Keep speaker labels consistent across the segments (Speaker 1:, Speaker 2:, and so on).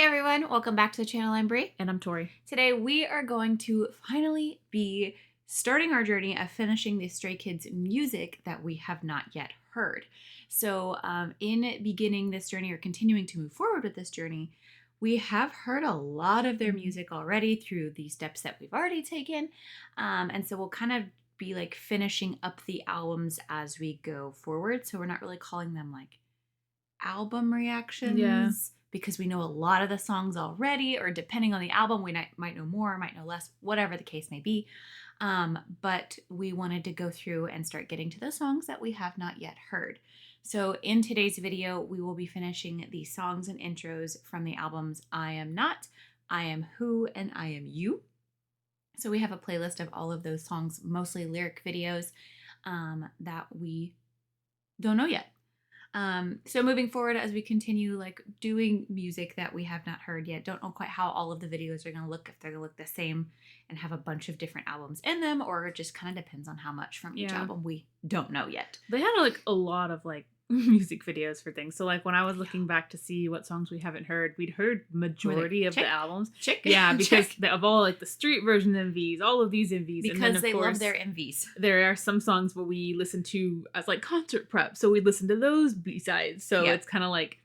Speaker 1: everyone, welcome back to the channel. I'm Brie.
Speaker 2: And I'm Tori.
Speaker 1: Today we are going to finally be starting our journey of finishing the Stray Kids music that we have not yet heard. So in beginning this journey or continuing to move forward with this journey, we have heard a lot of their music already through the steps that we've already taken. And so we'll kind of be like finishing up the albums as we go forward. So we're not really calling them like album reactions because we know a lot of the songs already, or depending on the album, we might know more, might know less, whatever the case may be. But we wanted to go through and start getting to those songs that we have not yet heard. So in today's video, we will be finishing the songs and intros from the albums I Am Not, I Am Who, and I Am You. So we have a playlist of all of those songs, mostly lyric videos that we don't know yet. So moving forward, as we continue like doing music that we have not heard yet, don't know quite how all of the videos are going to look, if they're going to look the same and have a bunch of different albums in them, or it just kind of depends on how much from each album we don't know yet.
Speaker 2: They had like a lot of like music videos for things. So like when I was looking back to see what songs we haven't heard, we'd heard majority of the albums. Yeah, because of all like the street version MVs, all of these MVs.
Speaker 1: Because
Speaker 2: and then,
Speaker 1: they
Speaker 2: course,
Speaker 1: love their MVs.
Speaker 2: There are some songs where we listen to as like concert prep. So we'd listen to those B-sides. So it's kind of like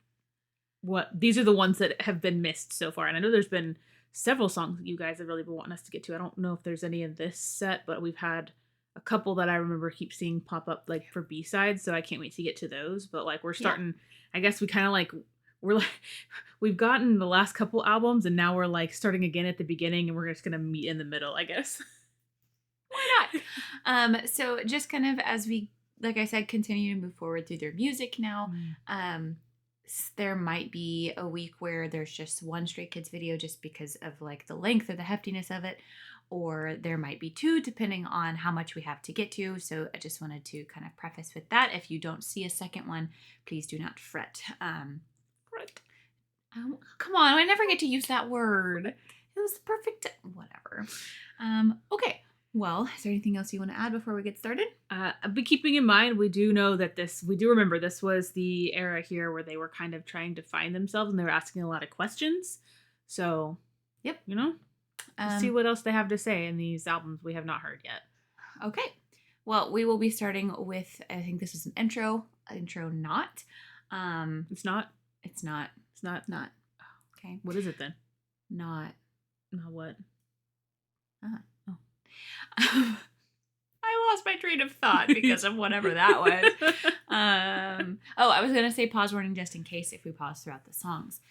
Speaker 2: these are the ones that have been missed so far. And I know there's been several songs that you guys have really been wanting us to get to. I don't know if there's any in this set, but we've had a couple that I remember keep seeing pop up like for B-sides, so I can't wait to get to those. But like we're starting, I guess we kind of like, we've gotten the last couple albums and now we're like starting again at the beginning and we're just gonna meet in the middle, I guess.
Speaker 1: Why not? So just kind of as we, like I said, continue to move forward through their music now, there might be a week where there's just one Stray Kids video just because of like the length or the heftiness of it, or there might be two depending on how much we have to get to. So I just wanted to kind of preface with that. If you don't see a second one, please do not fret. Fret. Come on, I never get to use that word. It was perfect. Whatever. Okay. Well, is there anything else you want to add before we get started?
Speaker 2: But keeping in mind, we do know that we do remember this was the era here where they were kind of trying to find themselves and they were asking a lot of questions. So,
Speaker 1: yep,
Speaker 2: you know, see what else they have to say in these albums we have not heard yet.
Speaker 1: Okay. Well, we will be starting with, I think this is an intro not.
Speaker 2: It's not?
Speaker 1: It's not.
Speaker 2: It's not?
Speaker 1: Not. Okay.
Speaker 2: What is it then?
Speaker 1: Not.
Speaker 2: Not what?
Speaker 1: I lost my train of thought because of whatever that was. I was going to say pause warning just in case if we pause throughout the songs.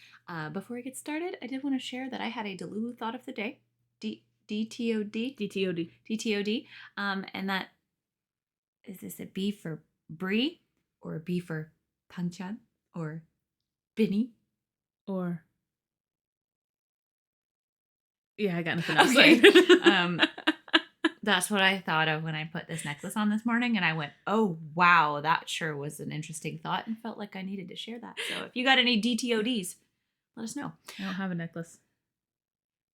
Speaker 1: Before we get started, I did want to share that I had a Delulu thought of the day. DTOD.
Speaker 2: DTOD.
Speaker 1: DTOD. And that, is this a B for Brie, or a B for Pangchan, or Binny?
Speaker 2: Or... yeah, I got nothing else.
Speaker 1: Okay. That's what I thought of when I put this necklace on this morning, and I went, oh, wow, that sure was an interesting thought, and felt like I needed to share that. So if you got any DTODs, let us know.
Speaker 2: I don't have a necklace.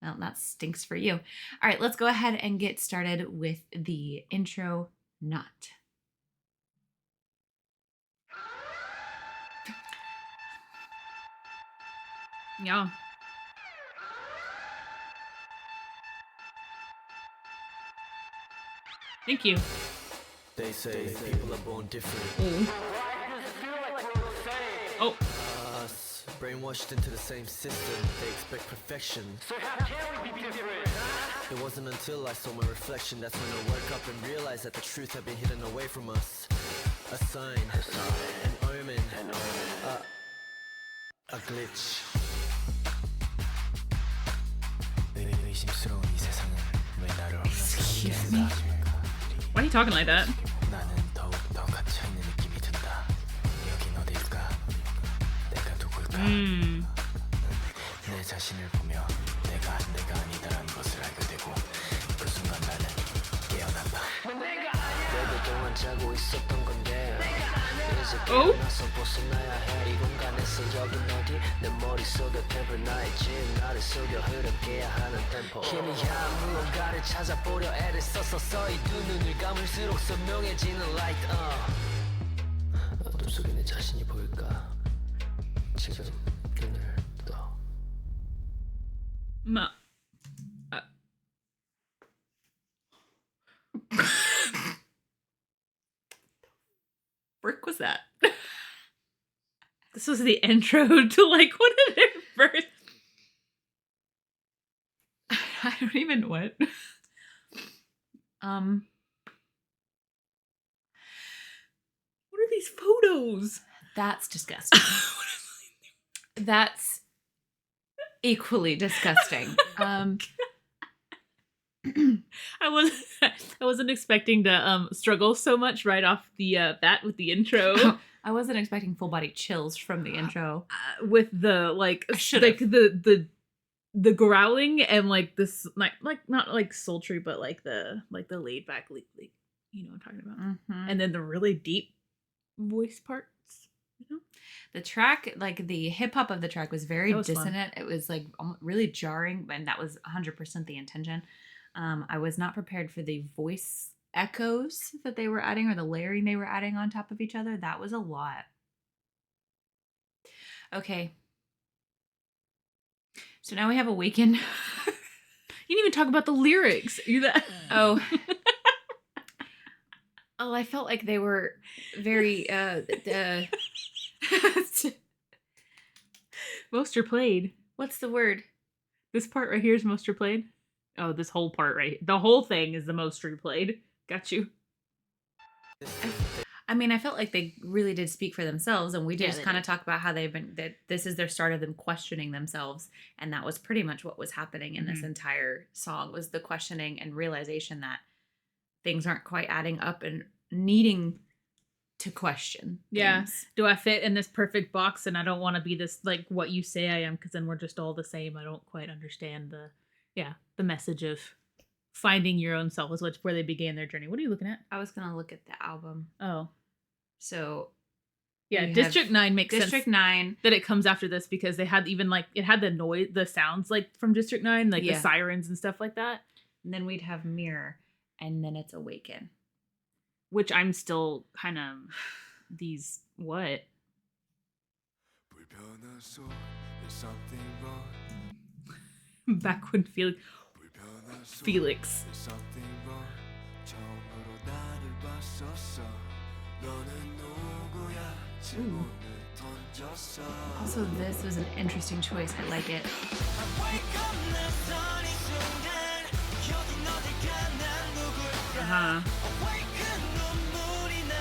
Speaker 1: Well, that stinks for you. All right, let's go ahead and get started with the intro, Not.
Speaker 2: Yeah. Thank you.
Speaker 3: They say people are born different.
Speaker 2: Oh.
Speaker 3: Us, brainwashed into the same system. They expect perfection. So how can we be different? It wasn't until I saw my reflection that's when I woke up and realized that the truth had been hidden away from us. A sign, an omen, a glitch.
Speaker 1: Excuse me?
Speaker 2: Why are you talking like that? Oh?
Speaker 3: 어둠 속에 내 자신이 보일까? 지금 눈을 떠.
Speaker 2: Ma-
Speaker 1: Frick was that?
Speaker 2: This was the intro to like one of their first.
Speaker 1: I don't even what.
Speaker 2: What are these photos?
Speaker 1: That's disgusting. That's equally disgusting.
Speaker 2: I wasn't expecting to struggle so much right off the bat with the intro.
Speaker 1: I wasn't expecting full body chills from the intro.
Speaker 2: With the like
Speaker 1: should've.
Speaker 2: the growling and like this like not like sultry but like the laid back like you know what I'm talking about.
Speaker 1: Mm-hmm.
Speaker 2: And then the really deep voice parts, you know?
Speaker 1: The track, like the hip hop of the track was very dissonant. Fun. It was like really jarring, and that was 100% the intention. I was not prepared for the voice echoes that they were adding or the layering they were adding on top of each other. That was a lot. Okay. So now we have Awaken.
Speaker 2: You didn't even talk about the lyrics. You that?
Speaker 1: Oh. Oh, I felt like they were very
Speaker 2: most are played.
Speaker 1: What's the word?
Speaker 2: This part right here is most replayed. Oh, this whole part right. The whole thing is the most replayed. Got you.
Speaker 1: I mean, I felt like they really did speak for themselves, and we just kind of talk about how they've been, that this is their start of them questioning themselves, and that was pretty much what was happening in this entire song, was the questioning and realization that things aren't quite adding up and needing to question things.
Speaker 2: Do I fit in this perfect box, and I don't want to be this, like, what you say I am, because then we're just all the same. I don't quite understand the message of finding your own self is where they began their journey. What are you looking at?
Speaker 1: I was going to look at the album.
Speaker 2: Oh.
Speaker 1: So,
Speaker 2: yeah, District 9 makes sense.
Speaker 1: District 9.
Speaker 2: That it comes after this because they had even, like, it had the noise, the sounds, like, from District 9, like the sirens and stuff like that.
Speaker 1: And then we'd have Mirror, and then it's Awaken.
Speaker 2: Which I'm still kind of, these, what? Back when Felix.
Speaker 1: Ooh. Also, this was an interesting choice. I like it.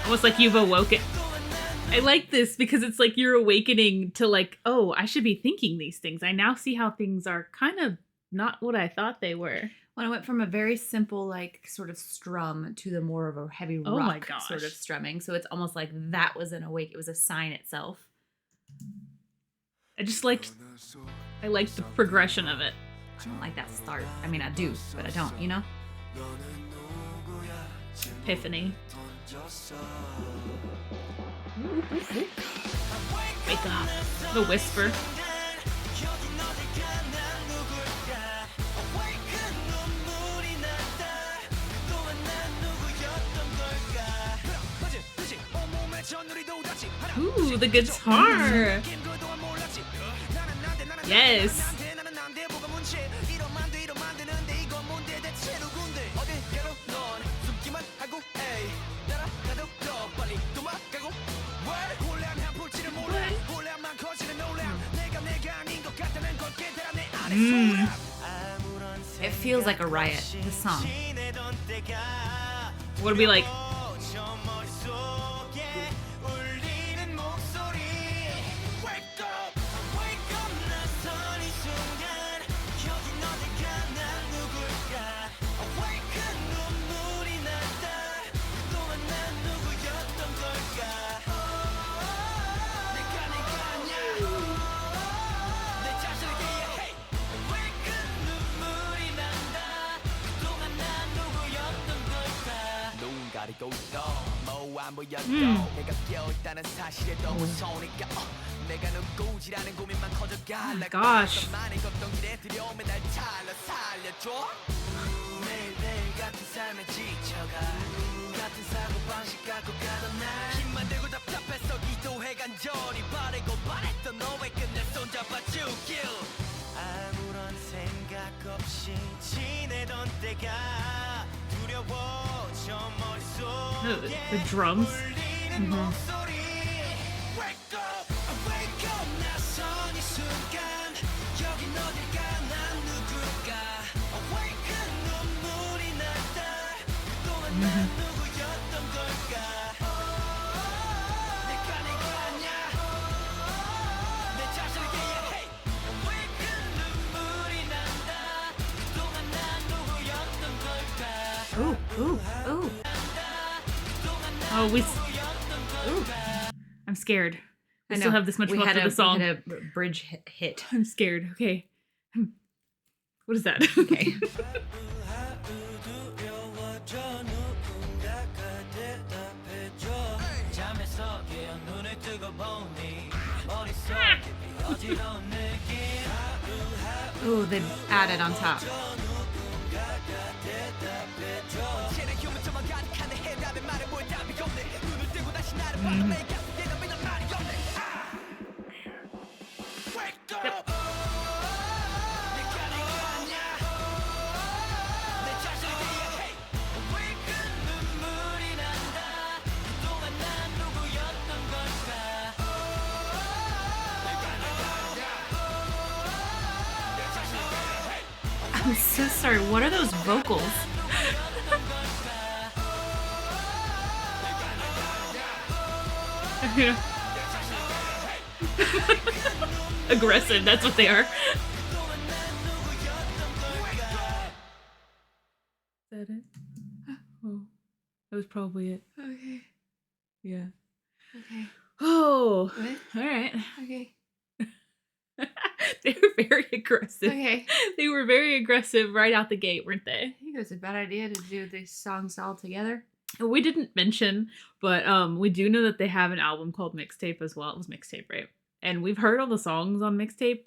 Speaker 2: Almost like you've awoken. I like this because it's like you're awakening to like, oh, I should be thinking these things. I now see how things are kind of not what I thought they were.
Speaker 1: When I went from a very simple, like, sort of strum to the more of a heavy rock sort of strumming. So it's almost like that was an awake. It was a sign itself.
Speaker 2: I just liked, I liked the progression of it.
Speaker 1: I don't like that start. I mean, I do, but I don't, you know?
Speaker 2: Epiphany. Wake up. The whisper. Ooh, the guitar. Yes.
Speaker 1: It feels like a riot, this song.
Speaker 2: What would be like? Oh my gosh. Oh, the drums.
Speaker 1: Ooh, ooh, ooh.
Speaker 2: Oh, Ooh. I'm scared. I still have this much left of the song.
Speaker 1: We had a bridge hit.
Speaker 2: I'm scared. Okay. What is that?
Speaker 1: Okay. Ooh, they added on top. I'm so sorry. What are those vocals?
Speaker 2: Aggressive, that's what they are. Is that it? Oh, that was probably it.
Speaker 1: Okay.
Speaker 2: Yeah.
Speaker 1: Okay.
Speaker 2: Oh,
Speaker 1: What?
Speaker 2: all right.
Speaker 1: Okay.
Speaker 2: They were very aggressive.
Speaker 1: Okay.
Speaker 2: They were very aggressive right out the gate, weren't they?
Speaker 1: I think it was a bad idea to do these songs all together.
Speaker 2: We didn't mention, but we do know that they have an album called Mixtape as well. It was Mixtape, right? And we've heard all the songs on Mixtape.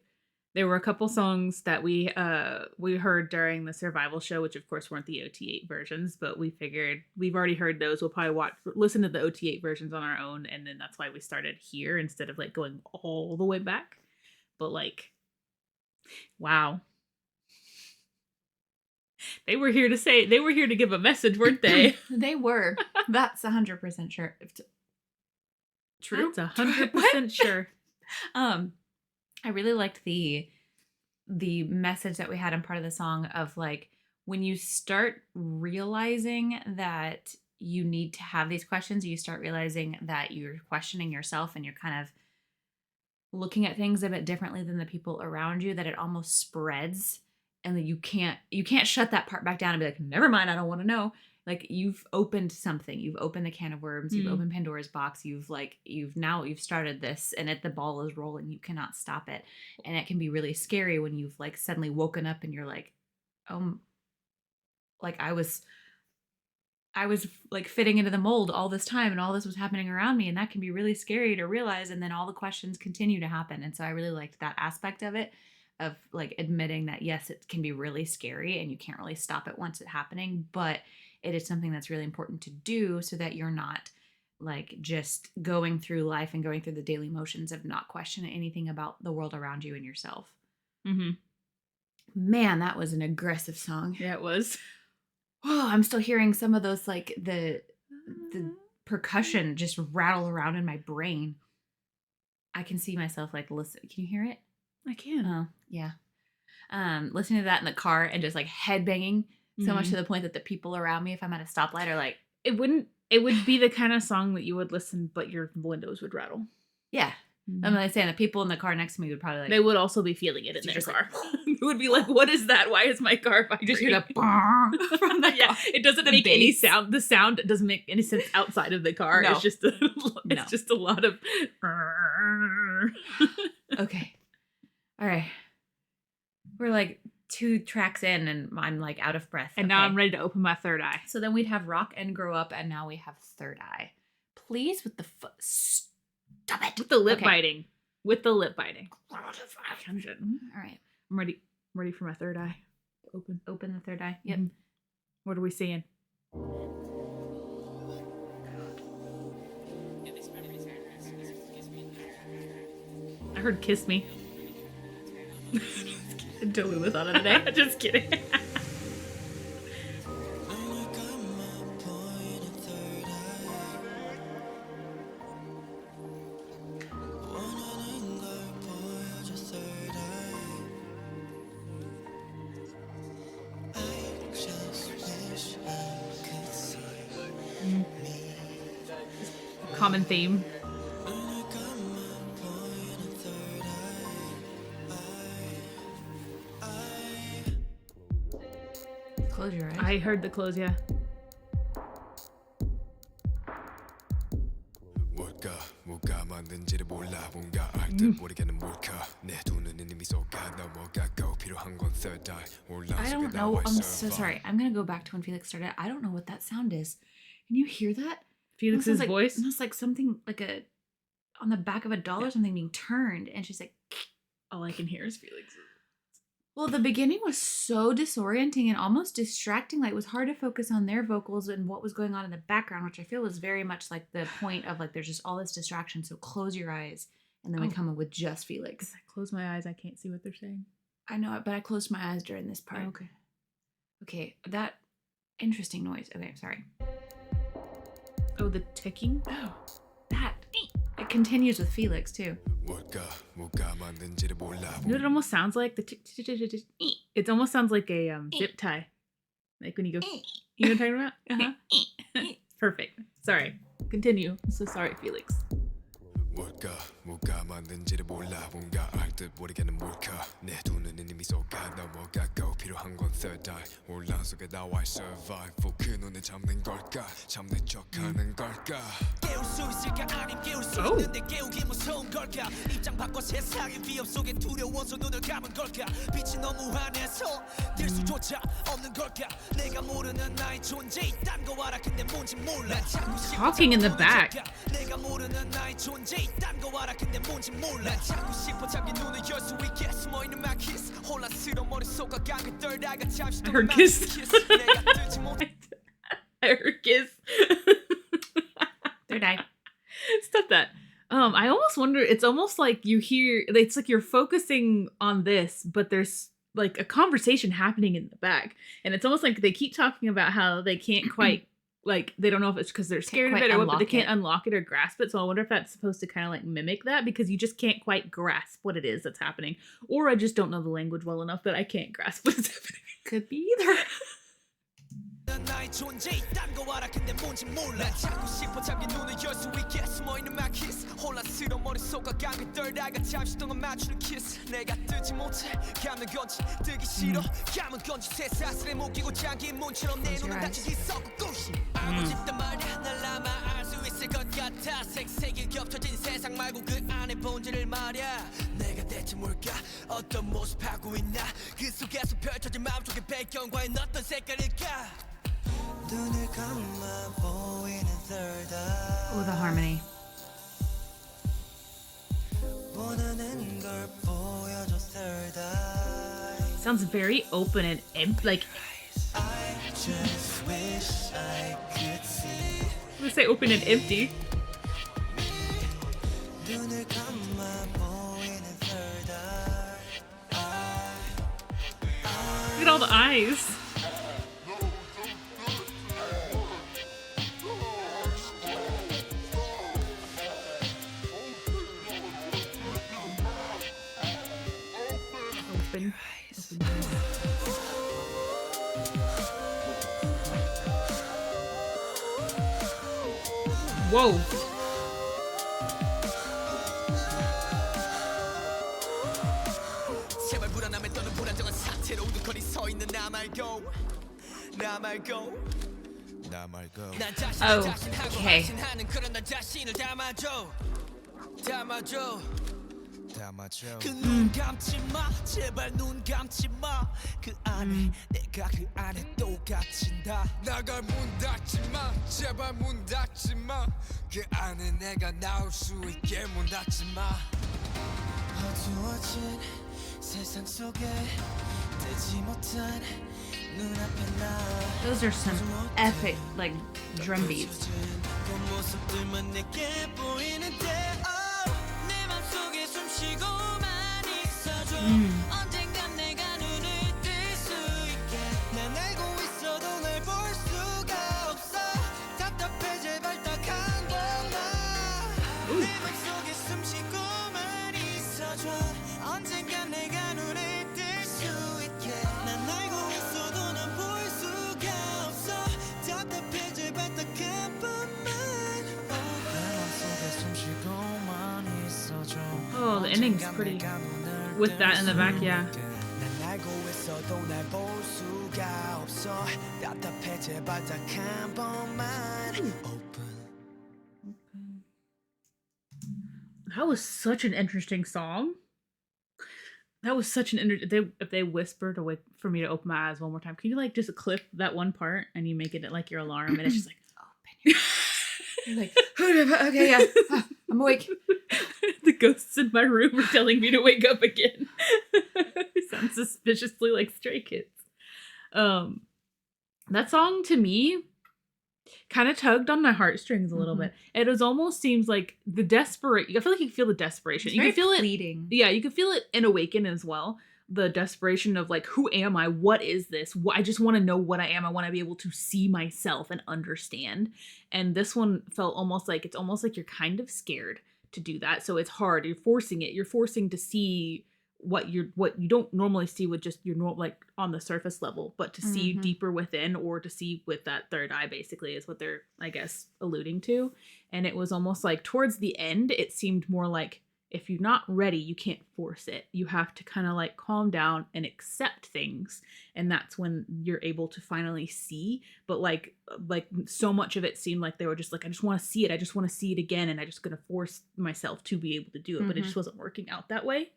Speaker 2: There were a couple songs that we heard during the Survival show, which of course weren't the OT8 versions, but we figured we've already heard those. We'll probably listen to the OT8 versions on our own, and then that's why we started here instead of like going all the way back. But like, wow. They were here to give a message, weren't they?
Speaker 1: They were. That's 100% sure. True?
Speaker 2: That's 100% sure.
Speaker 1: I really liked the message that we had in part of the song of like, when you start realizing that you need to have these questions, you start realizing that you're questioning yourself and you're kind of looking at things a bit differently than the people around you, that it almost spreads, and that you can't shut that part back down and be like, never mind, I don't want to know. Like, you've opened something. You've opened the can of worms. You've opened Pandora's box. You've started this, and the ball is rolling. You cannot stop it. And it can be really scary when you've like suddenly woken up and you're like, like I was like fitting into the mold all this time, and all this was happening around me, and that can be really scary to realize. And then all the questions continue to happen. And so I really liked that aspect of it, of like admitting that yes, it can be really scary and you can't really stop it once it's happening, but it is something that's really important to do so that you're not like just going through life and going through the daily motions of not questioning anything about the world around you and yourself.
Speaker 2: Mm-hmm.
Speaker 1: Man, that was an aggressive song.
Speaker 2: Yeah, it was.
Speaker 1: Oh, I'm still hearing some of those, like the percussion just rattle around in my brain. I can see myself like listen. Can you hear it?
Speaker 2: I can.
Speaker 1: Oh, yeah. Listening to that in the car and just like headbanging so much to the point that the people around me, if I'm at a stoplight, are like,
Speaker 2: it would be the kind of song that you would listen, but your windows would rattle.
Speaker 1: yeah. I'm like saying the people in the car next to me would probably like,
Speaker 2: they would also be feeling it in their car.
Speaker 1: Like,
Speaker 2: it would be like, what is that? Why is my car vibrating?
Speaker 1: you just hear the bong from the
Speaker 2: yeah, it doesn't make
Speaker 1: bass.
Speaker 2: any sound. The sound doesn't make any sense outside of the car.
Speaker 1: No.
Speaker 2: It's just just a lot of.
Speaker 1: Okay. All right. We're like 2 tracks in and I'm like out of breath.
Speaker 2: And now I'm ready to open my third eye.
Speaker 1: So then we'd have Rock and Grow Up, and now we have Third Eye. Please, with the stop it.
Speaker 2: With the lip biting. With the lip biting.
Speaker 1: All right.
Speaker 2: I'm ready for my third eye.
Speaker 1: Open the third eye. Yep.
Speaker 2: Mm-hmm. What are we seeing? I heard "Kiss Me." Totally thought of today. Just kidding. Common theme.
Speaker 1: Close your eyes.
Speaker 2: I heard the close, yeah.
Speaker 4: 뭐가 만든지를 몰라 뭔가 알 듯 모르게는 몰카 내 두 눈은 이미 쏟아 넘어가고 필요한 건 third eye
Speaker 1: I don't know. I'm so sorry. I'm gonna go back to when Felix started. I don't know what that sound is. Can you hear that?
Speaker 2: Felix's voice?
Speaker 1: It sounds like something like a on the back of a doll or something being turned, and she's like,
Speaker 2: All I can hear is Felix's.
Speaker 1: well, the beginning was so disorienting and almost distracting. Like, it was hard to focus on their vocals and what was going on in the background, which I feel was very much like the point of like, there's just all this distraction. So close your eyes, and then we come in with just Felix.
Speaker 2: I close my eyes, I can't see what they're saying.
Speaker 1: I know it, but I closed my eyes during this part.
Speaker 2: Oh, okay.
Speaker 1: Okay, that interesting noise. Okay, sorry.
Speaker 2: Oh, the ticking?
Speaker 1: Oh, that. It continues with Felix too.
Speaker 4: 뭐가 만든지를 몰라
Speaker 2: You know what it almost sounds like? It almost sounds like a zip tie. Like when you go, you know what I'm talking about? Uh-huh. Perfect. Sorry. Continue. I'm so sorry, Felix.
Speaker 4: 뭐가 만든지를 몰라 뭔가 알 듯 모르게는 몰카 내 두 눈은 이미 쏟아 넘어가고 필요한 건 third eye 혼란 속에 나와 survive 그 눈에 잡는 걸까 잡는 척하는 걸까
Speaker 3: 깨울 수 있을까 아님 깨울 수 있는데 깨우기 무서운 걸까 입장 바꿔 세상의 위협 속에 두려워서 눈을 감은 걸까 빛이 너무 환해서 들 수조차 없는 걸까 내가 모르는 나의 존재 있단 거 알아 근데 뭔지 몰라
Speaker 2: Talking in the back.
Speaker 3: 내가 모르는 나의 존재 있단 거 알아 근데 뭔지 몰라 찾고 싶어 잠긴 눈을 열 수 있게 숨어있는 my kiss 혼란스러운 머릿속과 감기 떨다가 잠시
Speaker 2: I heard kiss. I heard kiss.
Speaker 1: Third eye.
Speaker 2: Stop that. I almost wonder, it's almost like you hear, it's like you're focusing on this, but there's like a conversation happening in the back. And it's almost like they keep talking about how they can't quite, like, they don't know if it's because they're scared of it or what, but they can't unlock it or grasp it. So I wonder if that's supposed to kind of like mimic that, because you just can't quite grasp what it is that's happening. Or I just don't know the language well enough that I can't grasp what's happening.
Speaker 1: Could be either.
Speaker 3: 나의 존재 있단 거 알아 근데 뭔지 몰라 찾고 싶어 잠긴 눈을 열 수 있게 숨어있는 my kiss 혼란스러운 머릿속과 감기 떨다가 잠시 동안 맞추는 kiss 내가 뜨지 못해 감는 건지 뜨기 싫어 감은 건지 새사슬에 묶이고 잠긴 문처럼 내 눈은 닫힌 뒤섞고 꾸시 알고 싶단 말야 날 아마 알 수 있을 것 같아 색색이 겹쳐진 세상 말고 그 안에 본질을 말야 내가 대체 뭘까 어떤 모습 하고 있나 그 속에서 펼쳐진 마음속의 배경과는 어떤 색깔일까 눈을 감아 보이는 third eye
Speaker 1: Oh, the harmony.
Speaker 3: 원하는 걸 보여줘 third eye
Speaker 2: Sounds very open and empty. Like,
Speaker 3: I just wish I could see
Speaker 2: I'm gonna say open and empty.
Speaker 3: 눈을 감아 보이는 third eye
Speaker 2: Look at all the eyes. Open. Whoa.
Speaker 3: 제발 불안함에 떠는 불안정한 상태로 우두커니 서 있는 나 말고 나 말고
Speaker 4: 나 말고
Speaker 3: 난 자신
Speaker 1: Oh,
Speaker 3: 자신하고
Speaker 1: okay.
Speaker 3: 확신하는 그런 나 자신을 담아줘 담아줘
Speaker 4: 담아줘
Speaker 3: 그눈 감지 마 제발 눈 감지 마그 안에 내가 그 안에 또 갇힌다
Speaker 4: 나갈 문 닫지 마 제발 문 닫지 마그 안에 내가 나올 수 있게 문 닫지 마
Speaker 3: 어두워진 세상 속에 되지 못한 눈앞에 나
Speaker 1: Those are some epic, like, drum beats.
Speaker 3: 그 모습들만 내게 보이는데 내 맘속에 숨쉬고만 있어줘 언젠간 내가
Speaker 2: Oh, the ending's pretty. With that in the back, yeah. That was such an interesting song. That was such an if they whispered away for me to open my eyes one more time, can you like just clip that one part and you make it like your alarm and it's just like open your eyes.
Speaker 1: You're like, okay, yeah, I'm awake.
Speaker 2: The ghosts in my room are telling me to wake up again. Sounds suspiciously like Stray Kids. That song to me kind of tugged on my heartstrings a little bit. It was almost seems like the desperation. I feel like you can feel the desperation. You can feel
Speaker 1: pleading.
Speaker 2: Yeah, you can feel it in Awaken as well. The desperation of like, who am I? What is this? I just want to know what I am. I want to be able to see myself and understand. And this one felt almost like you're kind of scared to do that. So it's hard. You're forcing it. You're forcing to see what you don't normally see with just your normal, like on the surface level, but to see deeper within, or to see with that third eye, basically is what they're, I guess, alluding to. And it was almost like towards the end, it seemed more like, if you're not ready, you can't force it. You have to kind of like calm down and accept things. And that's when you're able to finally see. But like so much of it seemed like they were just like, I just want to see it. I just want to see it again. And I just going to force myself to be able to do it. But it just wasn't working out that way.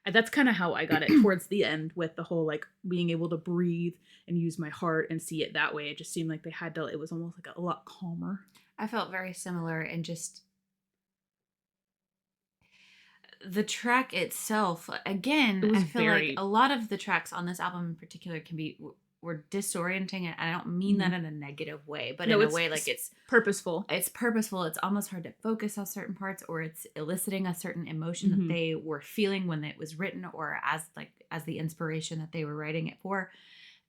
Speaker 2: And that's kind of how I got it towards the end, with the whole like being able to breathe and use my heart and see it that way. It just seemed like they had to, it was almost like a lot calmer.
Speaker 1: I felt very similar, and just the track itself, again, I feel like a lot of the tracks on this album in particular were disorienting, and I don't mean that in a negative way, but in a way like it's purposeful. It's purposeful. It's almost hard to focus on certain parts, or it's eliciting a certain emotion that they were feeling when it was written, or as the inspiration that they were writing it for.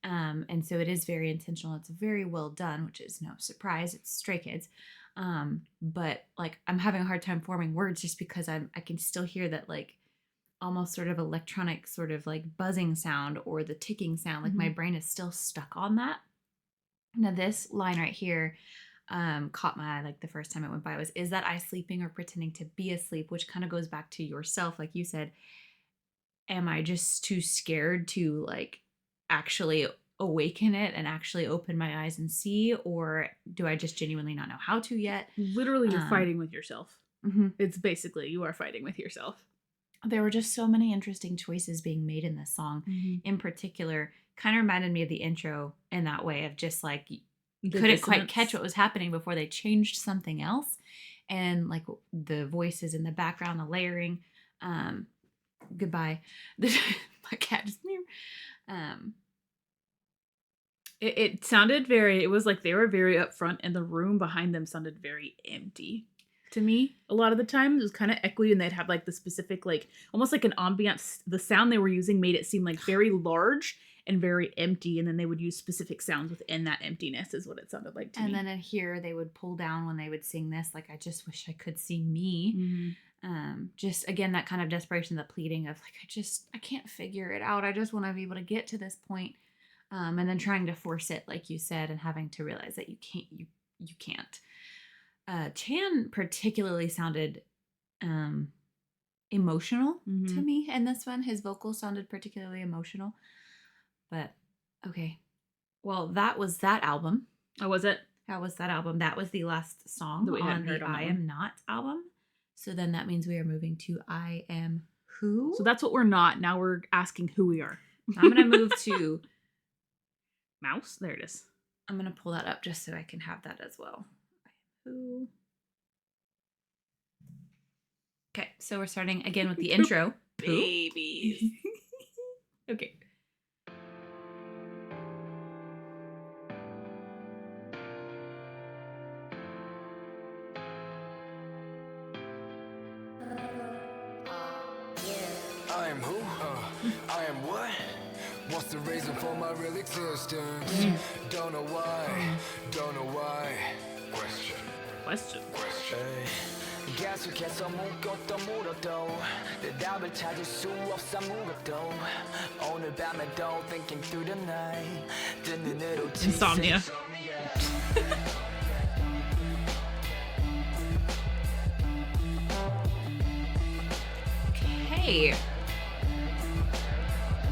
Speaker 1: And so it is very intentional. It's very well done, which is no surprise. It's Stray Kids. But like I'm having a hard time forming words just because I can still hear that like almost sort of electronic sort of like buzzing sound, or the ticking sound. Like my brain is still stuck on that. Now this line right here caught my eye like the first time it went by. Is that I sleeping or pretending to be asleep? Which kind of goes back to yourself. Like you said, am I just too scared to like actually awaken it and actually open my eyes and see, or do I just genuinely not know how to yet?
Speaker 2: Literally, you're fighting with yourself. It's basically, you are fighting with yourself.
Speaker 1: There were just so many interesting choices being made in this song. In particular, kind of reminded me of the intro in that way of just like, you couldn't quite catch what was happening before they changed something else. And like the voices in the background, the layering, goodbye. My cat just
Speaker 2: It sounded it was like they were very upfront, and the room behind them sounded very empty to me. A lot of the time it was kind of echoey, and they'd have like the specific, like almost like an ambiance. The sound they were using made it seem like very large and very empty, and then they would use specific sounds within that emptiness is what it sounded like to me.
Speaker 1: And then in here they would pull down when they would sing this, like, I just wish I could see me. Just again, that kind of desperation, the pleading of like, I can't figure it out. I just want to be able to get to this point. And then trying to force it, like you said, and having to realize that you can't. Chan particularly sounded emotional to me in this one. His vocals sounded particularly emotional. But okay. Well, that was that album.
Speaker 2: Oh, was it?
Speaker 1: That was that album. That was the last song on the I Am Not album. So then that means we are moving to I Am Who.
Speaker 2: So that's what we're not. Now we're asking who we are.
Speaker 1: I'm going to move to
Speaker 2: Mouse. There it is.
Speaker 1: I'm going to pull that up just so I can have that as well. I Am Who. Okay, so we're starting again with the intro.
Speaker 2: Babies. Okay.
Speaker 4: I am who? I am what? What's the reason for my real existence? Don't know why.
Speaker 2: Question.
Speaker 3: 계속해서 묻고도 물어도 대답을 찾을 수 없어 무겁도 오늘 밤에도 thinking through the night 뜬 눈으로
Speaker 2: Insomnia.
Speaker 1: Hey!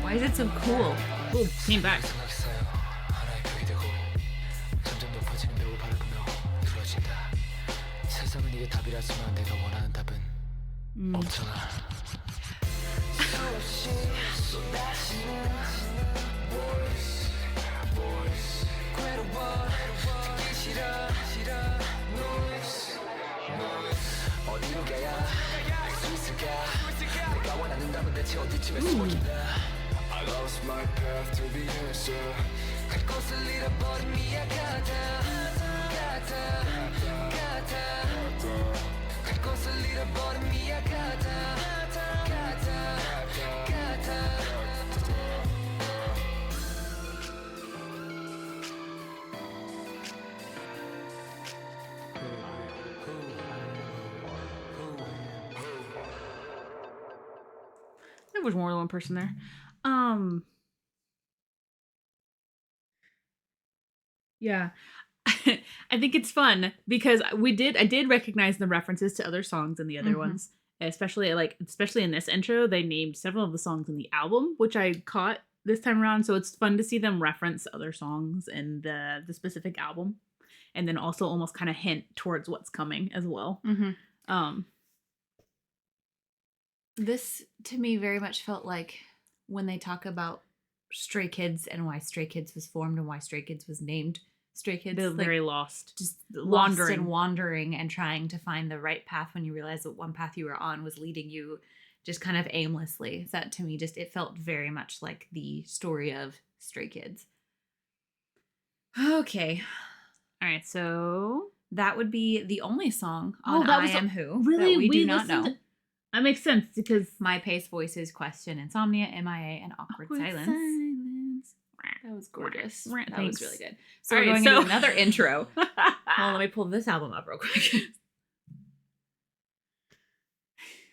Speaker 1: Why is it so cool?
Speaker 2: Cool, came back.
Speaker 3: 하나의 벽이 되고 점점 높아지는 벽을 밟으며 들어진다. 세상은 이게 답이라지만 내가 원하는 답은 없잖아. 수없이 쏟아지는 voice 괴로워 듣기 싫어 noise 어디로 가야 알 수 있을까 내가 원하는 답은 대체 어디쯤에 숨어있나. I lost my path to the answer. 갈 곳을 잃어버린 미약하다 갈 곳을 잃어버린 미약하다
Speaker 2: There was more than one person there. Yeah. I think it's fun because I did recognize the references to other songs in the other ones. Especially in this intro, they named several of the songs in the album, which I caught this time around. So it's fun to see them reference other songs in the specific album. And then also almost kind of hint towards what's coming as well.
Speaker 1: This to me very much felt like when they talk about Stray Kids and why Stray Kids was formed and why Stray Kids was named Stray Kids.
Speaker 2: They're
Speaker 1: like,
Speaker 2: very lost.
Speaker 1: Just
Speaker 2: wandering.
Speaker 1: wandering and trying to find the right path when you realize that one path you were on was leading you just kind of aimlessly. That to me it felt very much like the story of Stray Kids. Okay.
Speaker 2: All right, so
Speaker 1: that would be the only song on
Speaker 2: that
Speaker 1: I
Speaker 2: was
Speaker 1: Am Who
Speaker 2: really
Speaker 1: that we do not know.
Speaker 2: That makes sense because
Speaker 1: My Pace Voices, Question, Insomnia, MIA, and Awkward Silence. That was gorgeous. That
Speaker 2: Thanks.
Speaker 1: was really good. So
Speaker 2: All
Speaker 1: we're
Speaker 2: right,
Speaker 1: going into another intro.
Speaker 2: Well,
Speaker 1: Well, let me pull this album up real quick.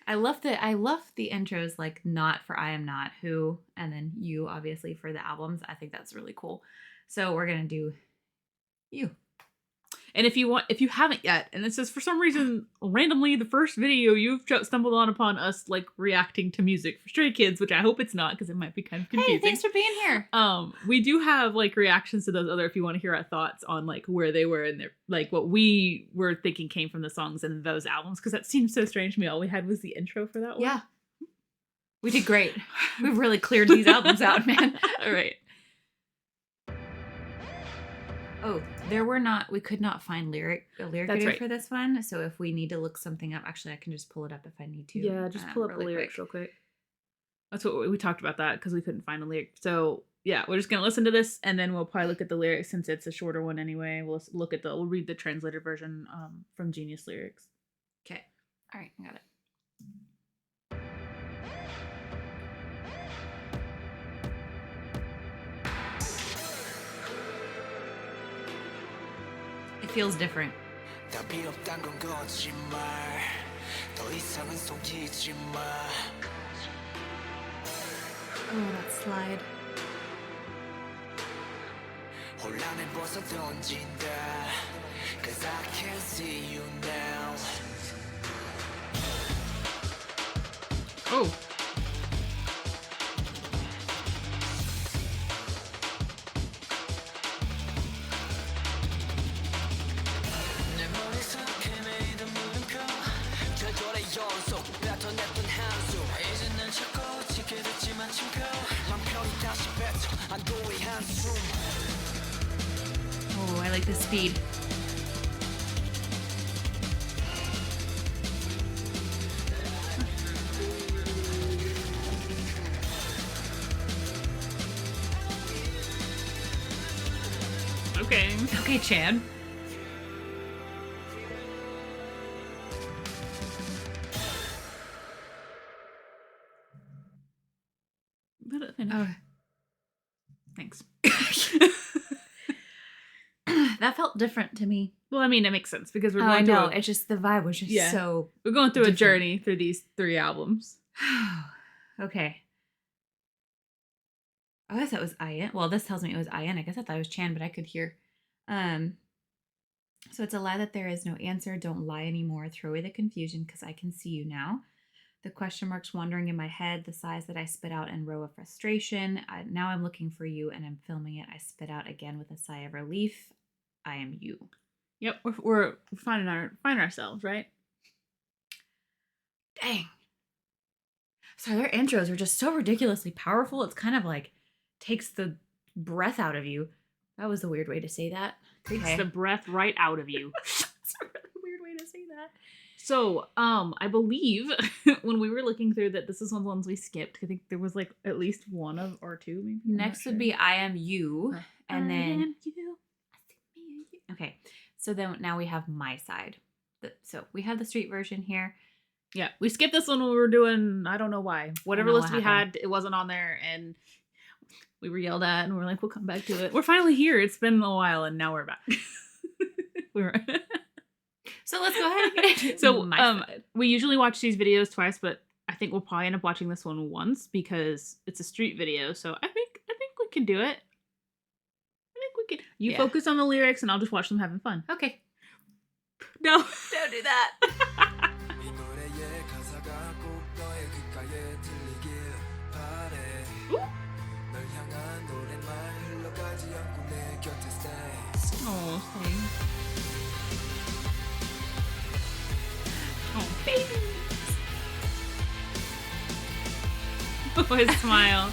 Speaker 1: I love the intros, like Not for I Am Not Who, and then You, obviously, for the albums. I think that's really cool. So we're gonna do You.
Speaker 2: And if you haven't yet, and it says for some reason randomly the first video you've stumbled upon us like reacting to music for Stray Kids, which I hope it's not because it might be kind of confusing.
Speaker 1: Hey, thanks for being here.
Speaker 2: We do have like reactions to those other if you want to hear our thoughts on like where they were and their like what we were thinking came from the songs in those albums because that seems so strange to me. All we had was the intro for that one.
Speaker 1: Yeah. We did great. We've really cleared these albums out, man.
Speaker 2: All right.
Speaker 1: Oh, we could not find a lyric
Speaker 2: That's
Speaker 1: video
Speaker 2: right.
Speaker 1: for this one. So if we need to look something up, actually, I can just pull it up if I need to.
Speaker 2: Yeah, just pull up the
Speaker 1: really
Speaker 2: lyrics
Speaker 1: quick.
Speaker 2: real quick. That's what we talked about that because we couldn't find a lyric. So yeah, we're just gonna listen to this and then we'll probably look at the lyrics since it's a shorter one anyway. We'll read the translated version from Genius Lyrics.
Speaker 1: Okay. All right, I got it. It feels different.
Speaker 3: 답이 없단 건 거짓말 더 이상은 속이지 마
Speaker 1: Oh, that slide.
Speaker 3: 혼란을 벗어 던진다 Cause I can see you now
Speaker 2: Oh.
Speaker 3: 내 머릿속 헤매이던 물음표 절절의 연속 뱉어냈던 한숨 이제 난 찾고 지게 됐지만 침표 맘 편히 다시 뱉어 안도의 한숨
Speaker 1: Oh, I like the speed.
Speaker 2: Okay.
Speaker 1: Okay, Chan. Oh.
Speaker 2: Thanks.
Speaker 1: That felt different to me.
Speaker 2: Well, I mean, it makes sense because we're
Speaker 1: Oh, I
Speaker 2: going
Speaker 1: know.
Speaker 2: through.
Speaker 1: It's just the vibe was just
Speaker 2: Yeah.
Speaker 1: so.
Speaker 2: We're going through
Speaker 1: different.
Speaker 2: a journey through these 3 albums.
Speaker 1: Okay. Oh, I guess that was Ian. Well, this tells me it was Ian. I guess I thought it was Chan, but I could hear. So it's a lie that there is no answer. Don't lie anymore. Throw away the confusion because I can see you now. The question marks wandering in my head, the sighs that I spit out in row of frustration. Now I'm looking for you and I'm filming it. I spit out again with a sigh of relief. I am you.
Speaker 2: Yep, we're finding ourselves, right?
Speaker 1: Dang. Sorry, their intros are just so ridiculously powerful. It's kind of like takes the breath out of you. That was a weird way to say that.
Speaker 2: Takes the breath right out of you.
Speaker 1: That's a really weird way to say that.
Speaker 2: So, I believe when we were looking through that, this is one of the ones we skipped. I think there was like at least one of or two. Maybe.
Speaker 1: Next would be I Am You, and then
Speaker 2: I am you.
Speaker 1: okay. So then now we have my side. So we have the street version here.
Speaker 2: Yeah, we skipped this one when we were doing, I don't know why. Whatever
Speaker 1: know
Speaker 2: list
Speaker 1: what
Speaker 2: we
Speaker 1: happened.
Speaker 2: had, it wasn't on there, and we were yelled at, and we're like, we'll come back to it. We're finally here. It's been a while, and now we're back.
Speaker 1: So let's go ahead and get into
Speaker 2: So,
Speaker 1: my side.
Speaker 2: we usually watch these videos twice, but I think we'll probably end up watching this one once because it's a street video. So I think we can do it. I think we can. You
Speaker 1: Yeah.
Speaker 2: focus on the lyrics, and I'll just watch them having fun.
Speaker 1: Okay.
Speaker 2: No,
Speaker 1: Don't do that.
Speaker 4: 이 노래의 가사가 꼭 너의 귓가에 들리길 바래 널 향한 노랫말 흘러가지 않고 내 곁에 stay
Speaker 2: oh, oh, baby. Oh, his smile.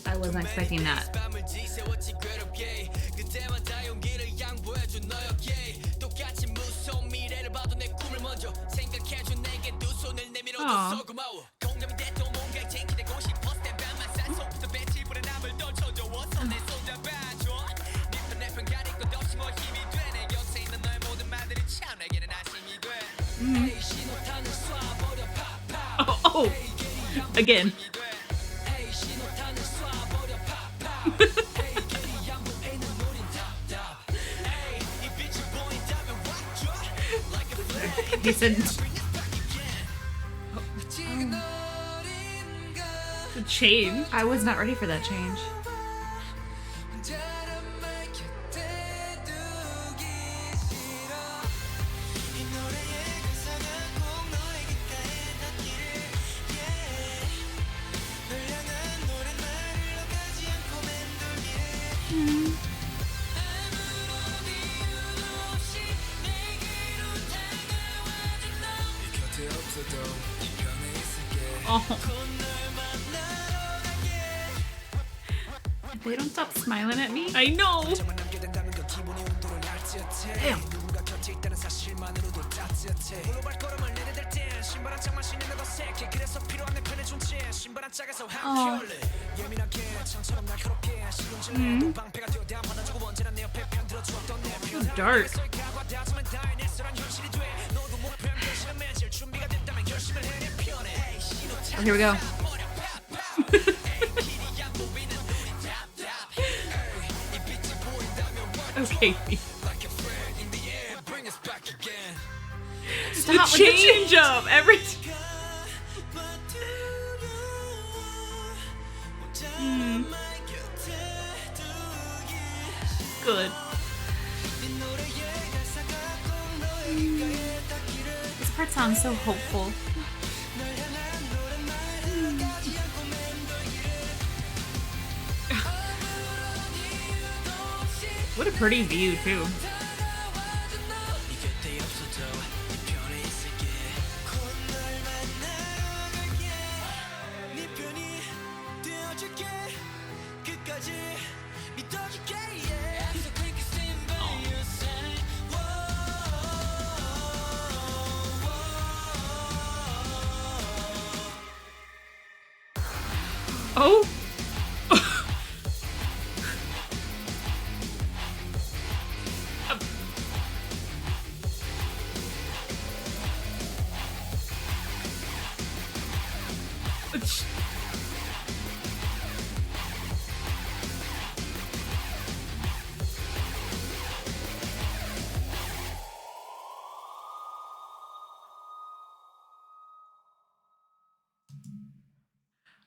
Speaker 1: I wasn't expecting that.
Speaker 3: 밤을 지새웠지 괴롭게 그때마다 용기를 양보해준 너였기에 똑같이 무서운 미래를 봐도 내 꿈을 먼저 생각해준 내게 두 손을 내밀어줘서 고마워 공감이 돼도 뭔가 쟁취되고 싶었을 때 밤만 산속부터 배치불에 남을 던져줘서 내 손 잡아줘 네편 내편 가릴 것 없이 뭐 힘이 돼내 곁에 있는 너의 모든 말들이 참 내게는 안심이 돼 에이 신호탄을 쏴버려 팍팍
Speaker 2: Oh, again.
Speaker 3: 에이 신호탄을 쏴버려 팍팍 에이 길이 양보에는 우린 답답 에이 이 빛이 보인다면 와줘 like a flame
Speaker 1: He said
Speaker 3: 지금 어딘가
Speaker 2: The change.
Speaker 1: I was not ready for that change.
Speaker 3: 혼자란 말 곁에 두기 싫어 이 노래의 가사가 꼭 너의 귓가에 닿기를 yeah 널 향한 노랫말 흘러가지 않고 맴돌기를 아무런 이유도 없이 내게로 다가와준 너
Speaker 4: 네 곁에 없어도 네 편에 있을게
Speaker 2: Oh,
Speaker 3: 널 만나러 갈게
Speaker 1: They don't stop smiling at me.
Speaker 2: I know.
Speaker 3: 잠만 남게 된다면 그 기분이 온도를 날듯해 누군가 곁에 있다는 사실만으로도 따뜻해 홀로 발걸음을 내디딜 땐 신발 한 짝만 신는 더 새끼 그래서 필요한 내 편에 존재 신발 한 짝에서 한 켤레 예민하게 창처럼 날카롭게 신경질내도 방패가 되어 받아주고 언제나 내 옆에 편들어주었던 내 편을
Speaker 2: dark.
Speaker 3: 가과다지만 다해 내 사랑 현실이 돼 너도 목표한 결실은 맺을 준비가 됐다면 결심을 해 내 편에 에이 신호탄
Speaker 1: Here we go.
Speaker 2: Okay.
Speaker 3: like a friend in the air bring us back again
Speaker 2: The
Speaker 1: Stop with the
Speaker 2: change up every. Good.
Speaker 1: This part sounds so hopeful.
Speaker 2: What a pretty view too. Oh.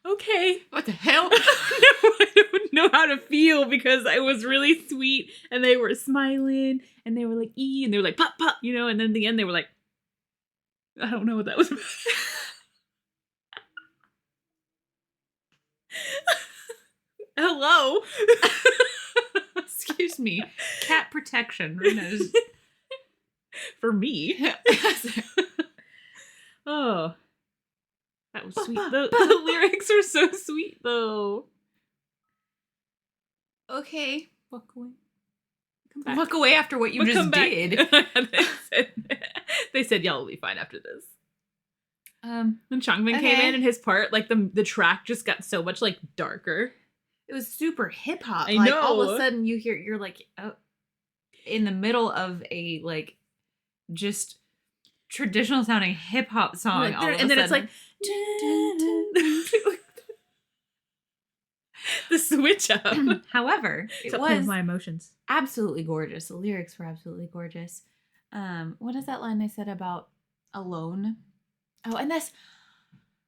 Speaker 2: Okay.
Speaker 1: What the hell?
Speaker 2: No, I don't know how to feel because I was really sweet and they were smiling and they were like, and they were like, pop, pop, you know, and then in the end they were like, I don't know what that was about. Hello.
Speaker 1: Excuse me. Cat protection. Who knows?
Speaker 2: For me. Oh. That was sweet. The lyrics are so sweet, though.
Speaker 1: Okay.
Speaker 2: Walk away. Come back.
Speaker 1: Walk away after what you
Speaker 2: But
Speaker 1: just
Speaker 2: come back.
Speaker 1: did.
Speaker 2: They said y'all will be fine after this. When Changmin
Speaker 1: Okay.
Speaker 2: came in and his part, like the track just got so much like darker.
Speaker 1: It was super hip hop.
Speaker 2: I
Speaker 1: Like,
Speaker 2: know.
Speaker 1: all of a sudden you're like in the middle of a like just traditional sounding hip hop song.
Speaker 2: Like,
Speaker 1: all of a
Speaker 2: and then it's
Speaker 1: sudden.
Speaker 2: like the switch up.
Speaker 1: However, it
Speaker 2: It's up with
Speaker 1: was
Speaker 2: my emotions.
Speaker 1: absolutely gorgeous. The lyrics were absolutely gorgeous. What is that line they said about alone? Oh, and this,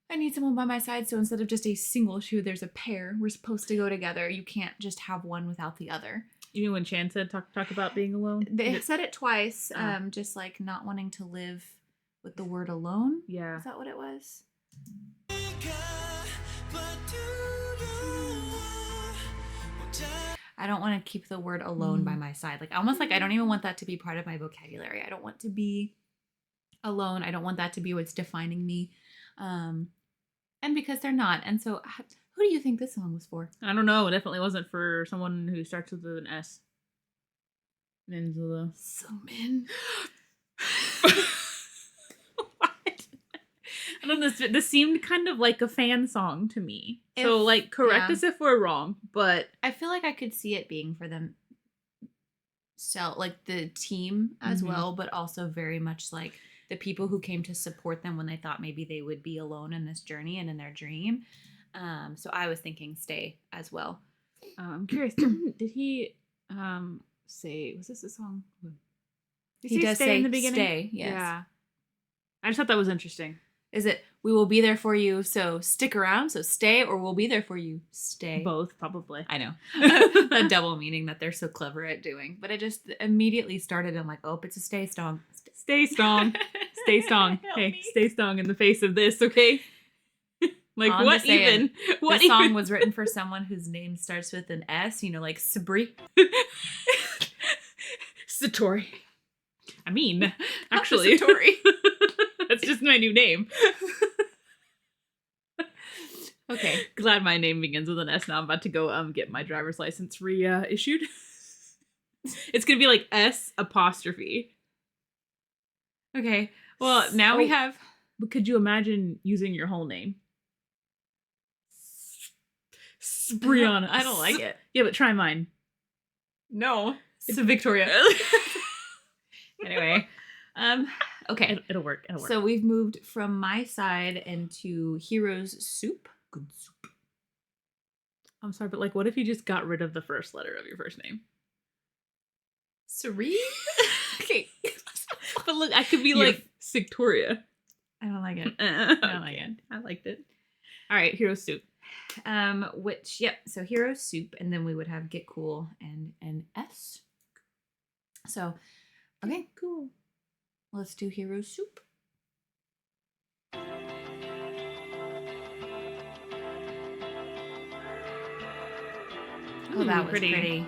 Speaker 1: I need someone by my side. So instead of just a single shoe, there's a pair. We're supposed to go together. You can't just have one without the other.
Speaker 2: You know when Chan said talk about being alone?
Speaker 1: They said it twice.
Speaker 2: Oh.
Speaker 1: Just like not wanting to live with the word alone.
Speaker 2: Yeah.
Speaker 1: Is that what it was? I don't want to keep the word alone by my side. Like almost like I don't even want that to be part of my vocabulary. I don't want to be alone. I don't want that to be what's defining me. And because they're not. And so who do you think this song was for?
Speaker 2: I don't know. It definitely wasn't for someone who starts with an S. Menzula.
Speaker 1: Sumin.
Speaker 2: What? I don't know. This seemed kind of like a fan song to me. So, like, correct us if we're wrong, but
Speaker 1: I feel like I could see it being for them, like the team as well, but also very much like the people who came to support them when they thought maybe they would be alone in this journey and in their dream. So I was thinking stay as well.
Speaker 2: I'm curious. Did he say, was this a song? Did
Speaker 1: He does
Speaker 2: stay
Speaker 1: say
Speaker 2: in the beginning?
Speaker 1: stay, yes.
Speaker 2: Yeah. I just thought that was interesting.
Speaker 1: Is it we will be there for you, so stick around, so stay, or we'll be there for you, stay?
Speaker 2: Both, probably.
Speaker 1: I know. A double meaning that they're so clever at doing. But it just immediately started, I'm like, oh, it's a stay strong.
Speaker 2: Stay strong. Stay strong.
Speaker 1: Help
Speaker 2: Hey,
Speaker 1: me.
Speaker 2: stay strong in the face of this, okay? Like,
Speaker 1: I'm
Speaker 2: what
Speaker 1: just saying,
Speaker 2: even? What
Speaker 1: This song
Speaker 2: even?
Speaker 1: was written for someone whose name starts with an S, like Sabri.
Speaker 2: Satori. I mean, actually.
Speaker 1: Satori.
Speaker 2: That's just my new name.
Speaker 1: Okay.
Speaker 2: Glad my name begins with an S now. I'm about to go get my driver's license reissued. It's gonna be like S apostrophe.
Speaker 1: Okay. Well, now we have.
Speaker 2: But could you imagine using your whole name? Briana.
Speaker 1: I don't like it.
Speaker 2: Yeah, but try mine.
Speaker 1: No. It's Victoria. Anyway. Okay.
Speaker 2: It'll work. It'll work.
Speaker 1: So we've moved from my side into Heroes Soup. Good soup.
Speaker 2: I'm sorry, but like, what if you just got rid of the first letter of your first name?
Speaker 1: Serene? Okay.
Speaker 2: But look, I could be
Speaker 1: You're-
Speaker 2: like Victoria.
Speaker 1: I don't like it.
Speaker 2: I
Speaker 1: don't like it.
Speaker 2: I liked it. All right, Hero Soup.
Speaker 1: So Heroes Soup, and then we would have Get Cool and an S. So, okay,
Speaker 2: Cool.
Speaker 1: let's do Heroes Soup. Oh, that was pretty.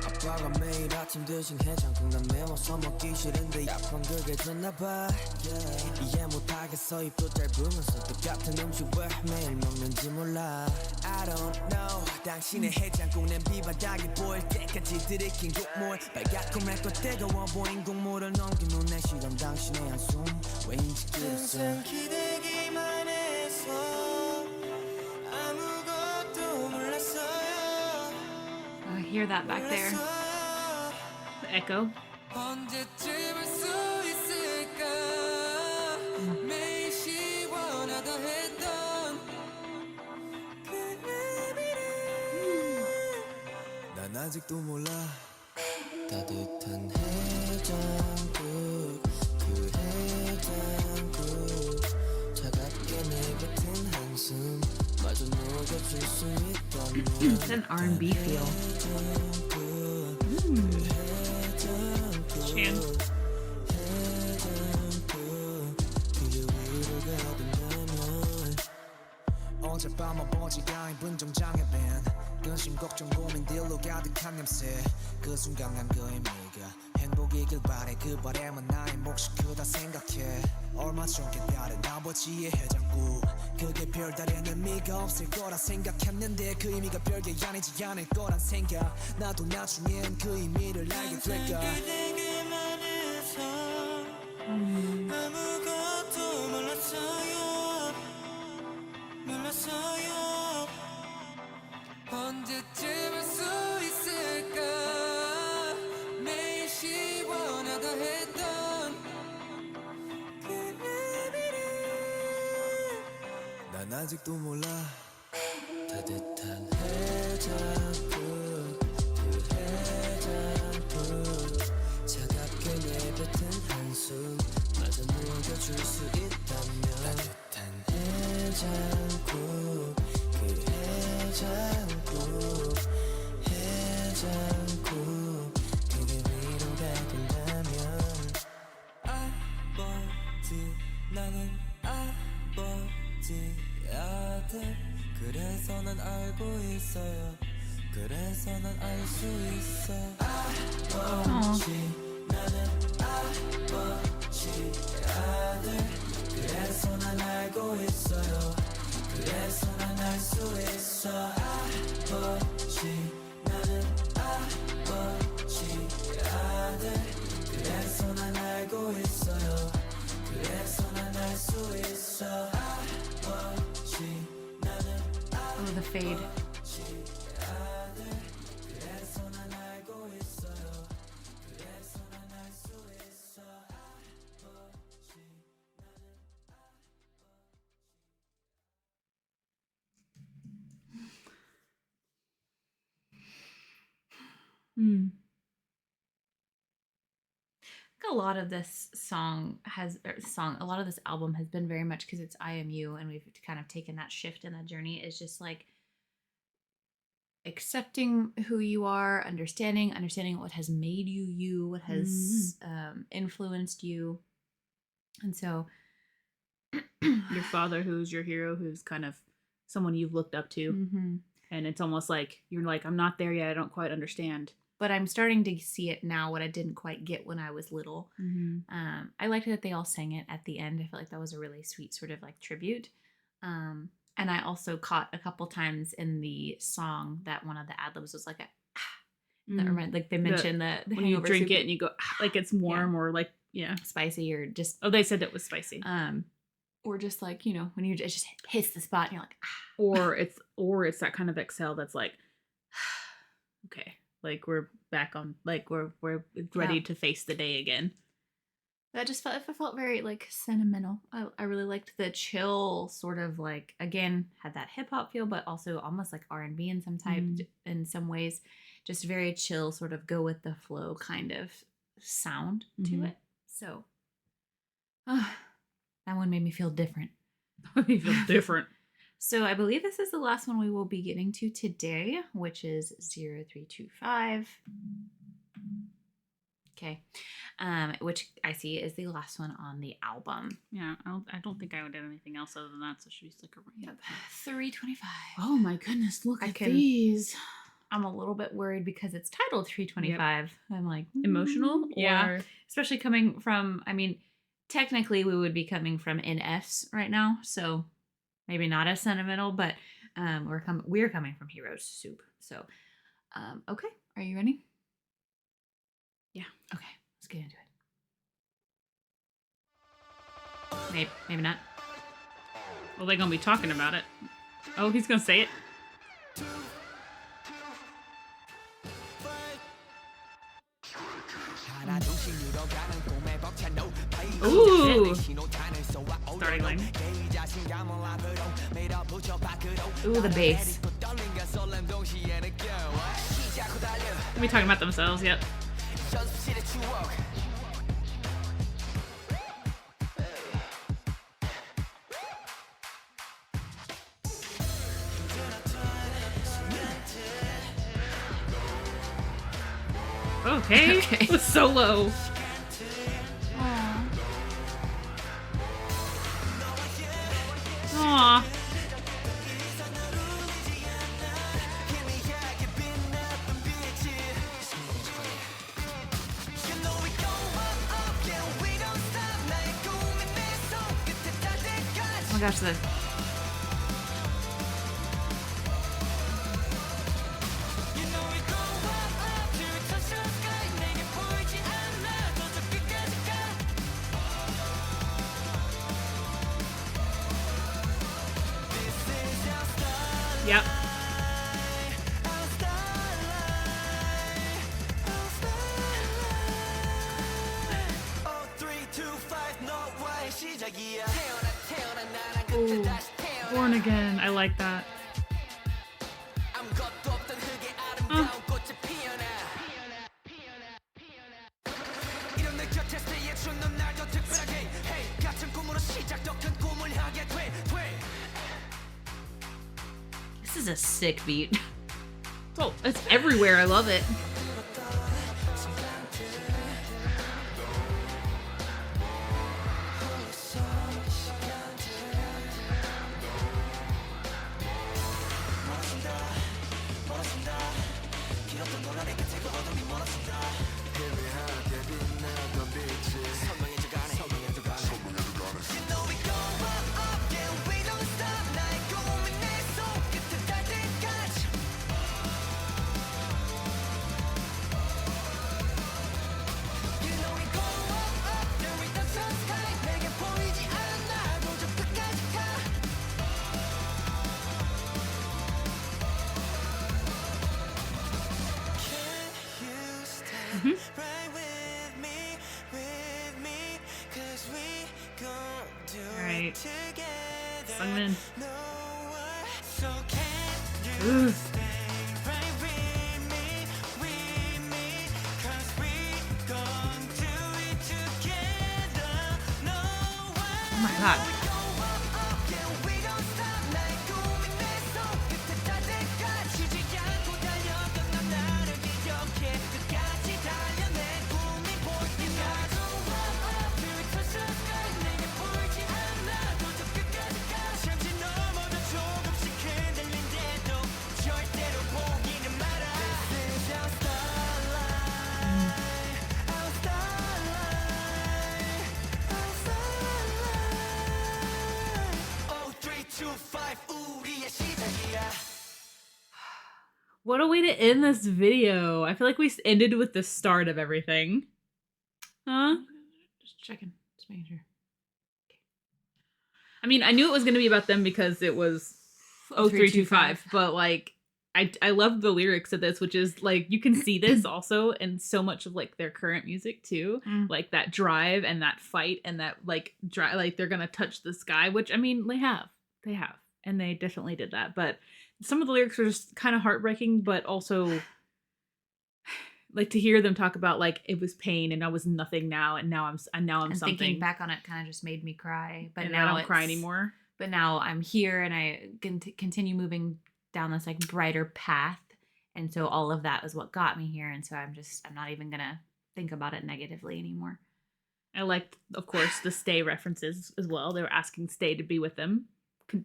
Speaker 3: 아빠가 매일 아침 드신 해장국 난 매워서 먹기 싫은데 약간 그게 좋나봐 이해 못하겠어 입도 짧으면서 똑같은 음식 왜 매일 먹는지 몰라 I don't know 당신의 해장국 냄비 바닥에 보일 때까지 들이킨 국물 빨갛고 맵고 뜨거워 보인 국물을 넘긴 후 내 시선 당신의 한숨 왜인지 그랬어 항상 기대기만 해서 아무것도 몰랐어요
Speaker 1: I hear that back there.
Speaker 2: The echo.
Speaker 3: 언제쯤 할 수 있을까 매일 시원하다 했던 그 의미를
Speaker 4: 아직도 몰라 따뜻한 해장국 그 해장국 차갑게 내뱉은 한숨 마저 녹여줄 수 있다면
Speaker 1: It's an R&B feel.
Speaker 2: Chan.
Speaker 5: 어젯밤 아버지가 입은 정장에 밴 근심 걱정 고민들로 가득한 냄새 그 순간 난 그 의미가 행복이길 바래 그 바람은 나의 몫이 크다 생각해 얼마 전 깨달은 아버지의 해장국 그게 별다른 의미가 없을 거라 생각했는데 그 의미가 별게 아니지 않을 거란 생각 나도 나중엔 그 의미를 알게 될까 그대에게만 해서 아무것도 몰랐어요 언제쯤 할 수 있을까 매일 시원하다 했던 그 의미를
Speaker 4: 난 아직도 몰라 따뜻한 해장국 그 해장국 차갑게 내뱉은 한숨 마저 녹여줄 수 있다면 따뜻한 해장국 그 해장국 해장국 그게 위로가 된다면
Speaker 5: 아버지 나는 아버지 아들 그래서 난 알고 있어요 그래서 난 알 수 있어 아버지 나는 아버지 아들 그래서 난 알고 있어요 그래서 난 알 수 있어 아버지 나는 아버지 아들 그래서 난 알고 있어요 그래서 난 알 수 있어 아버지 나는
Speaker 1: Oh, the fade.
Speaker 5: 아들 그래서 난 알고 있어요 그래서 난 알 수 있어 아버지
Speaker 1: A lot of this a lot of this album has been very much because it's IMU, and we've kind of taken that shift in that journey. Is just like accepting who you are, understanding what has made you you, what has influenced you, and so
Speaker 2: Your father, who's your hero, who's kind of someone you've looked up to, and it's almost like you're like, I'm not there yet. I don't quite understand.
Speaker 1: But I'm starting to see it now, what I didn't quite get when I was little. I liked that they all sang it at the end. I felt like that was a really sweet sort of like tribute. And I also caught a couple times in the song that one of the ad-libs was like a like they mentioned the
Speaker 2: when you
Speaker 1: hangover
Speaker 2: drink
Speaker 1: soup.
Speaker 2: it and you go like it's warm or like
Speaker 1: spicy or just
Speaker 2: they said it was spicy.
Speaker 1: Or just like, you know, when you just hits the spot and you're like
Speaker 2: or it's that kind of exhale that's like okay. Like we're back on, like we're ready to face the day again.
Speaker 1: That just felt very like sentimental. I really liked the chill sort of like, again, had that hip hop feel, but also almost like R&B in some type, in some ways, just very chill, sort of go with the flow kind of sound to it. So that one made me feel different.
Speaker 2: Made me feel different.
Speaker 1: So I believe this is the last one we will be getting to today, which is 0325. Okay. Which I see is the last one on the album.
Speaker 2: Yeah, I don't think I would add anything else other than that, so should we stick around?
Speaker 1: Yep. 325.
Speaker 2: Oh my goodness, look at these.
Speaker 1: I'm a little bit worried because it's titled 325. Yep. I'm like,
Speaker 2: emotional?
Speaker 1: Yeah. Especially coming from, I mean, technically we would be coming from NS right now, so maybe not as sentimental, but we're coming from Heroes Soup. So, okay, are you ready?
Speaker 2: Yeah.
Speaker 1: Okay, let's get into it. Maybe not.
Speaker 2: Well, they're gonna be talking about it. Oh, he's gonna say it. Ooh. Starting line.
Speaker 1: Ooh, the bass.
Speaker 2: We talking about themselves, yep. Okay.
Speaker 1: Okay.
Speaker 2: It was so low. Aw.
Speaker 1: Oh my gosh, the
Speaker 2: Yep. Ooh, Born Again. I like that.
Speaker 1: this is a sick beat.
Speaker 2: Oh, it's everywhere. I love it. Alright. Sung in. Ooh. Oh my god. What a way to end this video. I feel like we ended with the start of everything. Huh?
Speaker 1: Just checking. Just making sure.
Speaker 2: I mean, I knew it was going to be about them because it was 0325, but like I love the lyrics of this, which is like you can see this also in so much of like their current music too. Like that drive and that fight and that like drive, like they're going to touch the sky, which I mean, they have. And they definitely did that, but some of the lyrics are just kind of heartbreaking, but also like to hear them talk about like it was pain and I was nothing now and now I'm something.
Speaker 1: Thinking back on it kind of just made me cry. But
Speaker 2: and
Speaker 1: now
Speaker 2: I don't cry anymore.
Speaker 1: But now I'm here and I can continue moving down this like brighter path, and so all of that was what got me here. And so I'm not even gonna think about it negatively anymore.
Speaker 2: I liked, of course, the Stay references as well. They were asking Stay to be with them,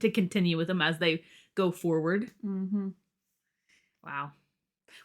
Speaker 2: to continue with them as they go forward.
Speaker 1: Mm-hmm.
Speaker 2: Wow.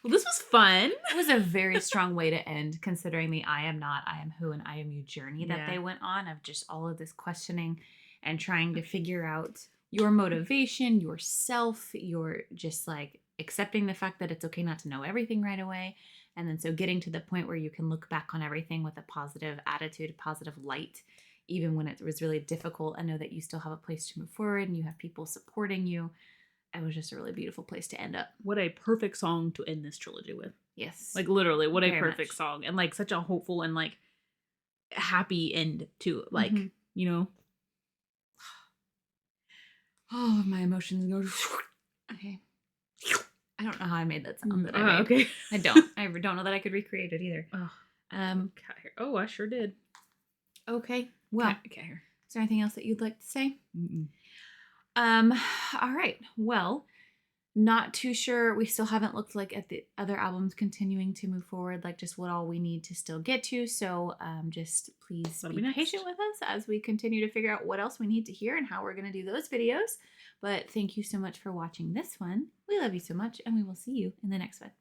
Speaker 2: Well, this was fun.
Speaker 1: It was a very strong way to end, considering the I am not, I am who, and I am you journey that they went on of just all of this questioning and trying to figure out your motivation, yourself, your just like accepting the fact that it's okay not to know everything right away. And then so getting to the point where you can look back on everything with a positive attitude, a positive light, even when it was really difficult, and know that you still have a place to move forward and you have people supporting you. It was just a really beautiful place to end up.
Speaker 2: What a perfect song to end this trilogy with.
Speaker 1: Yes.
Speaker 2: Like literally, what
Speaker 1: Very
Speaker 2: a perfect
Speaker 1: much.
Speaker 2: song. And like such a hopeful and like happy end to like, you know.
Speaker 1: Oh, my emotions go. Okay. I don't know how I made that sound that I
Speaker 2: Oh,
Speaker 1: made.
Speaker 2: okay.
Speaker 1: I don't. I don't know that I could recreate it either.
Speaker 2: Oh,
Speaker 1: Cat
Speaker 2: hair. Oh, I sure did.
Speaker 1: Okay. Well,
Speaker 2: cat hair.
Speaker 1: is there anything else that you'd like to say?
Speaker 2: Mm-mm.
Speaker 1: All right. Well, not too sure. We still haven't looked like at the other albums continuing to move forward, like just what all we need to still get to. So just please
Speaker 2: That'll
Speaker 1: be
Speaker 2: be next.
Speaker 1: patient with us as we continue to figure out what else we need to hear and how we're going to do those videos. But thank you so much for watching this one. We love you so much, and we will see you in the next one.